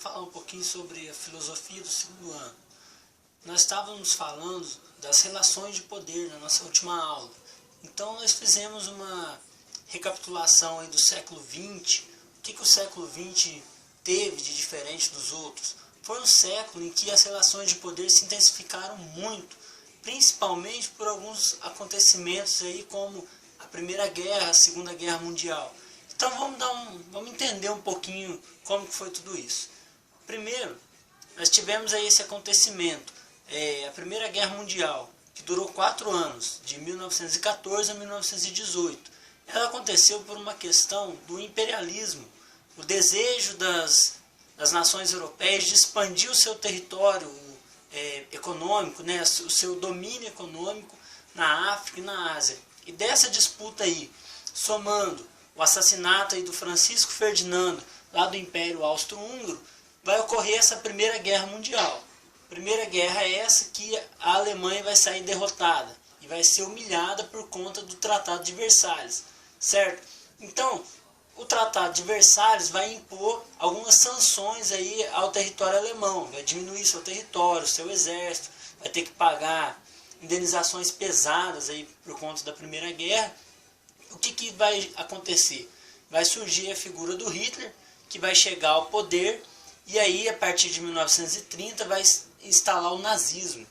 vamos falar um pouquinho sobre a filosofia do segundo ano. Nós estávamos falando das relações de poder na nossa última aula. Então nós fizemos uma recapitulação aí do século XX. O que o século XX teve de diferente dos outros? Foi um século em que as relações de poder se intensificaram muito, principalmente por alguns acontecimentos aí como a Primeira Guerra, a Segunda Guerra Mundial. Então vamos entender um pouquinho como que foi tudo isso. Primeiro, nós tivemos aí esse acontecimento, a Primeira Guerra Mundial, que durou 4 anos, de 1914 a 1918. Ela aconteceu por uma questão do imperialismo, o desejo das nações europeias de expandir o seu território econômico, né, o seu domínio econômico na África e na Ásia. E dessa disputa aí, somando o assassinato aí do Francisco Ferdinando, lá do Império Austro-Húngaro, vai ocorrer essa Primeira Guerra Mundial. Primeira guerra é essa que a Alemanha vai sair derrotada e vai ser humilhada por conta do Tratado de Versalhes, certo? Então, o Tratado de Versalhes vai impor algumas sanções aí ao território alemão, vai diminuir seu território, seu exército, vai ter que pagar indenizações pesadas aí por conta da Primeira Guerra. O que vai acontecer? Vai surgir a figura do Hitler, que vai chegar ao poder, e aí a partir de 1930 vai instalar o nazismo.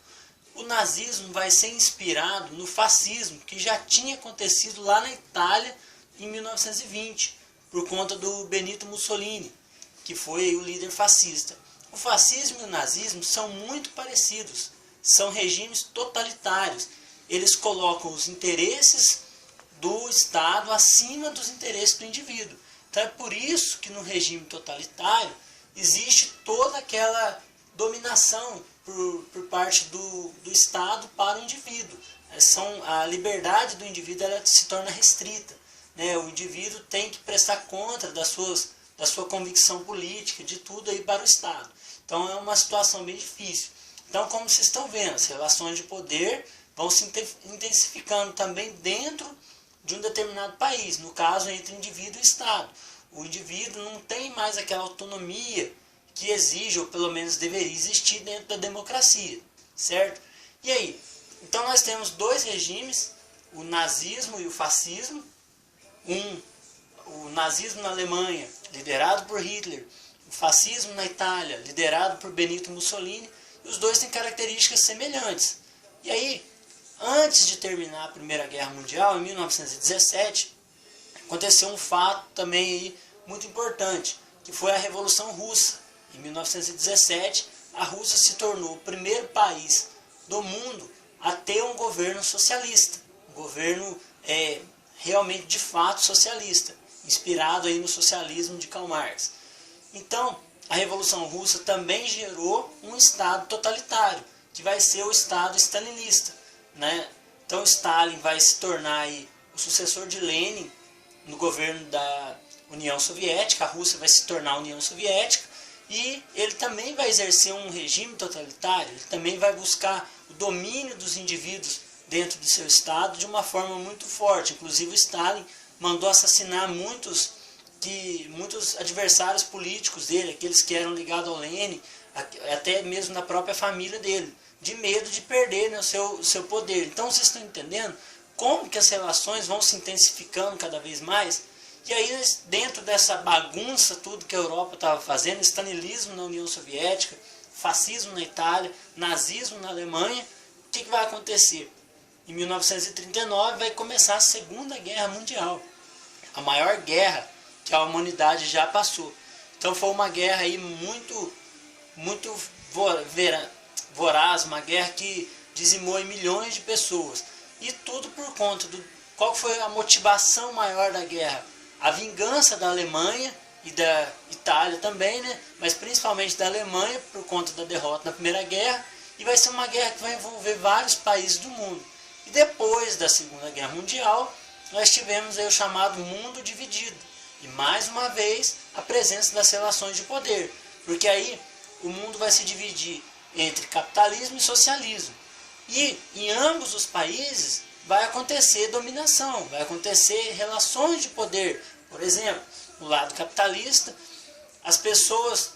O nazismo vai ser inspirado no fascismo, que já tinha acontecido lá na Itália em 1920, por conta do Benito Mussolini, que foi o líder fascista. O fascismo e o nazismo são muito parecidos, são regimes totalitários. Eles colocam os interesses do Estado acima dos interesses do indivíduo. Então é por isso que no regime totalitário existe toda aquela dominação por parte do Estado para o indivíduo. A liberdade do indivíduo ela se torna restrita. O indivíduo tem que prestar conta da sua convicção política, de tudo aí para o Estado. Então é uma situação bem difícil. Então, como vocês estão vendo, as relações de poder vão se intensificando também dentro de um determinado país, no caso entre indivíduo e Estado. O indivíduo não tem mais aquela autonomia que exige, ou pelo menos deveria existir dentro da democracia, certo? E aí? Então nós temos 2 regimes, o nazismo e o fascismo. O nazismo na Alemanha, liderado por Hitler, o fascismo na Itália, liderado por Benito Mussolini, e os 2 têm características semelhantes. E aí, antes de terminar a Primeira Guerra Mundial, em 1917, aconteceu um fato também aí muito importante, que foi a Revolução Russa. Em 1917, a Rússia se tornou o primeiro país do mundo a ter um governo socialista, um governo realmente de fato socialista, inspirado aí no socialismo de Karl Marx. Então, a Revolução Russa também gerou um Estado totalitário, que vai ser o Estado stalinista, né? Então Stalin vai se tornar aí o sucessor de Lenin no governo da União Soviética, a Rússia vai se tornar a União Soviética, e ele também vai exercer um regime totalitário, ele também vai buscar o domínio dos indivíduos dentro de seu Estado de uma forma muito forte. Inclusive o Stalin mandou assassinar muitos adversários políticos dele, aqueles que eram ligados ao Lenin, até mesmo na própria família dele, de medo de perder, né, o seu poder. Então vocês estão entendendo como que as relações vão se intensificando cada vez mais? E aí, dentro dessa bagunça, tudo que a Europa estava fazendo, stalinismo na União Soviética, fascismo na Itália, nazismo na Alemanha, o que vai acontecer? Em 1939 vai começar a Segunda Guerra Mundial, a maior guerra que a humanidade já passou. Então foi uma guerra aí muito voraz, uma guerra que dizimou em milhões de pessoas. E tudo por conta qual foi a motivação maior da guerra? A vingança da Alemanha e da Itália também, né? Mas principalmente da Alemanha por conta da derrota na Primeira Guerra. E vai ser uma guerra que vai envolver vários países do mundo. E depois da Segunda Guerra Mundial, nós tivemos aí o chamado mundo dividido. E mais uma vez, a presença das relações de poder. Porque aí o mundo vai se dividir entre capitalismo e socialismo. E em ambos os países vai acontecer dominação, vai acontecer relações de poder. Por exemplo, no lado capitalista, as pessoas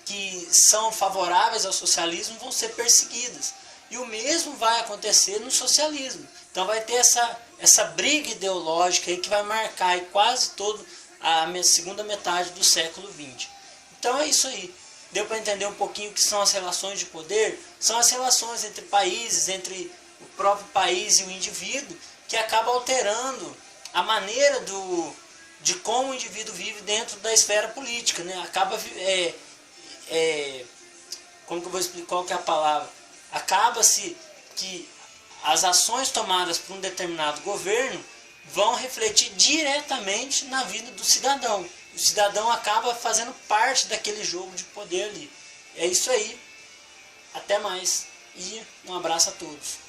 que são favoráveis ao socialismo vão ser perseguidas. E o mesmo vai acontecer no socialismo. Então vai ter essa briga ideológica aí que vai marcar aí quase toda a segunda metade do século XX. Então é isso aí. Deu para entender um pouquinho o que são as relações de poder? São as relações entre países, entre o próprio país e o indivíduo, que acaba alterando a maneira de como o indivíduo vive dentro da esfera política, né? Acaba como que eu vou explicar, qual que é a palavra? Acaba-se que as ações tomadas por um determinado governo vão refletir diretamente na vida do cidadão. O cidadão acaba fazendo parte daquele jogo de poder ali. É isso aí. Até mais. E um abraço a todos.